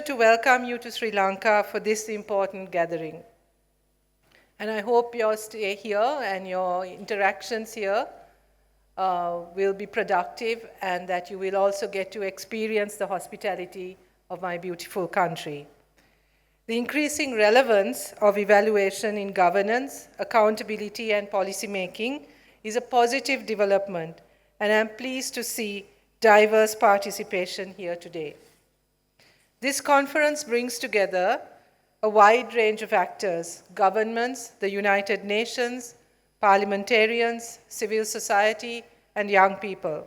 to welcome you to Sri Lanka for this important gathering. And I hope your stay here and your interactions here will be productive, and that you will also get to experience the hospitality of my beautiful country. The increasing relevance of evaluation in governance, accountability, and policy making is a positive development, and I'm pleased to see diverse participation here today. This conference brings together a wide range of actors: governments, the United Nations, parliamentarians, civil society, and young people.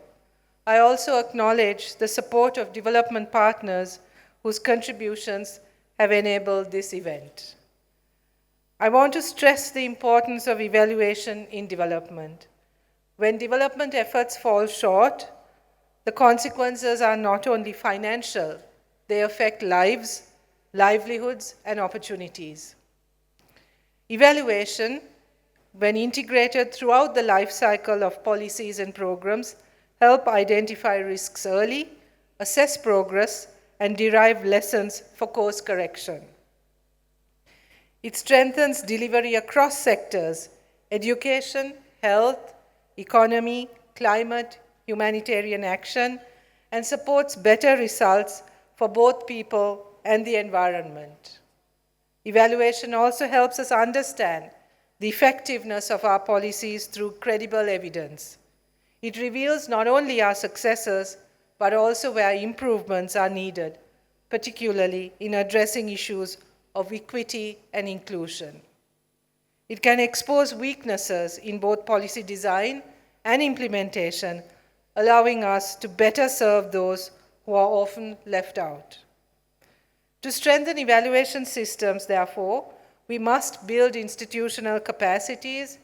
I also acknowledge the support of development partners whose contributions have enabled this event. I want to stress the importance of evaluation in development. When development efforts fall short, the consequences are not only financial, they affect lives, livelihoods, and opportunities. Evaluation, when integrated throughout the life cycle of policies and programs, help identify risks early, assess progress, and derive lessons for course correction. It strengthens delivery across sectors: education, health, economy, climate, humanitarian action, and supports better results for both people and the environment. Evaluation also helps us understand the effectiveness of our policies through credible evidence. It reveals not only our successes, but also where improvements are needed, particularly in addressing issues of equity and inclusion. It can expose weaknesses in both policy design and implementation, allowing us to better serve those who are often left out. To strengthen evaluation systems, therefore, we must build institutional capacities,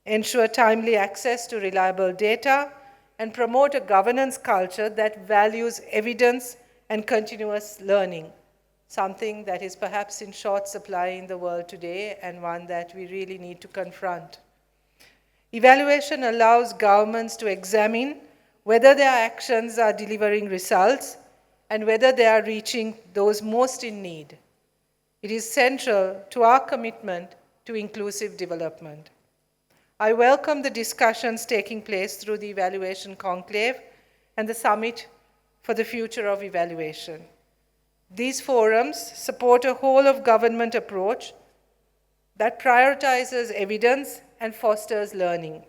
ensure timely access to reliable data, and promote a governance culture that values evidence and continuous learning, something that is perhaps in short supply in the world today, and one that we really need to confront. Evaluation allows governments to examine whether their actions are delivering results and whether they are reaching those most in need. It is central to our commitment to inclusive development. I welcome the discussions taking place through the Evaluation Conclave and the Summit for the Future of Evaluation. These forums support a whole-of-government approach that prioritizes evidence and fosters learning.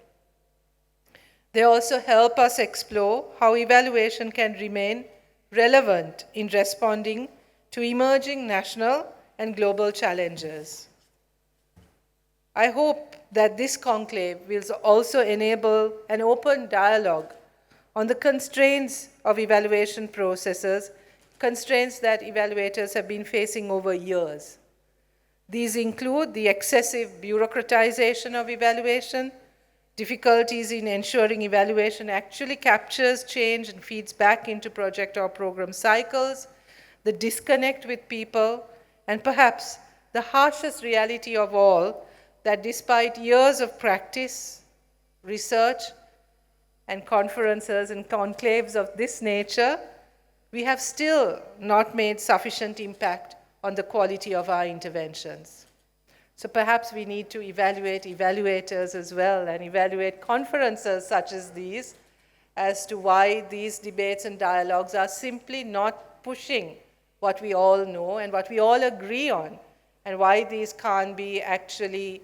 They also help us explore how evaluation can remain relevant in responding to emerging national and global challenges. I hope that this conclave will also enable an open dialogue on the constraints of evaluation processes, constraints that evaluators have been facing over years. These include the excessive bureaucratization of evaluation, difficulties in ensuring evaluation actually captures change and feeds back into project or program cycles, the disconnect with people, and perhaps the harshest reality of all, that despite years of practice, research, and conferences and conclaves of this nature, we have still not made sufficient impact on the quality of our interventions. So perhaps we need to evaluate evaluators as well, and evaluate conferences such as these as to why these debates and dialogues are simply not pushing what we all know and what we all agree on, and why these can't be actually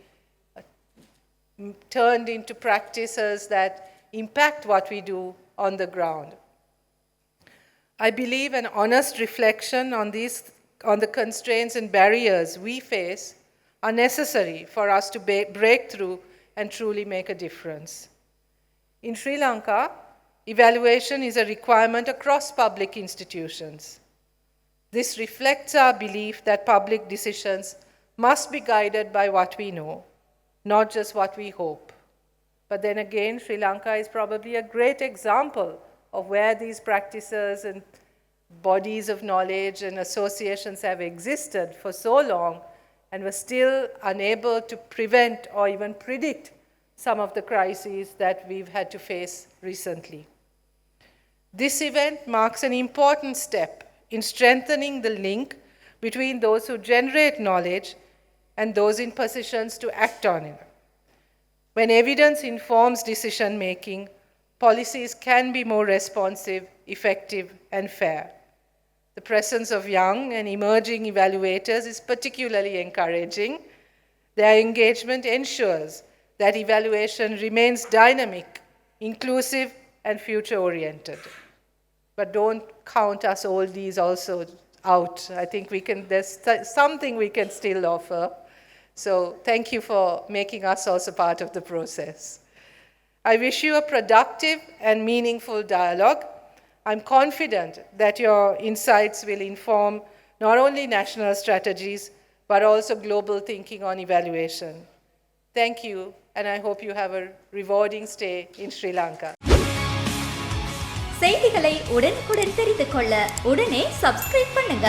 turned into practices that impact what we do on the ground. I believe an honest reflection on the constraints and barriers we face are necessary for us to break through and truly make a difference. In Sri Lanka, evaluation is a requirement across public institutions. This reflects our belief that public decisions must be guided by what we know, not just what we hope. But then again, Sri Lanka is probably a great example of where these practices and bodies of knowledge and associations have existed for so long and were still unable to prevent or even predict some of the crises that we've had to face recently. This event marks an important step in strengthening the link between those who generate knowledge and those in positions to act on it. When evidence informs decision making, policies can be more responsive, effective, and fair. The presence of young and emerging evaluators is particularly encouraging. Their engagement ensures that evaluation remains dynamic, inclusive, and future-oriented. But don't count us all these also out. I think there's something we can still offer. So thank you for making us also part of the process. I wish you a productive and meaningful dialogue. I'm confident that your insights will inform not only national strategies, but also global thinking on evaluation. Thank you, and I hope you have a rewarding stay in Sri Lanka. செய்திகளை உடனுக்குடன் தெரிந்து கொள்ள உடனே subscribe பண்ணுங்க.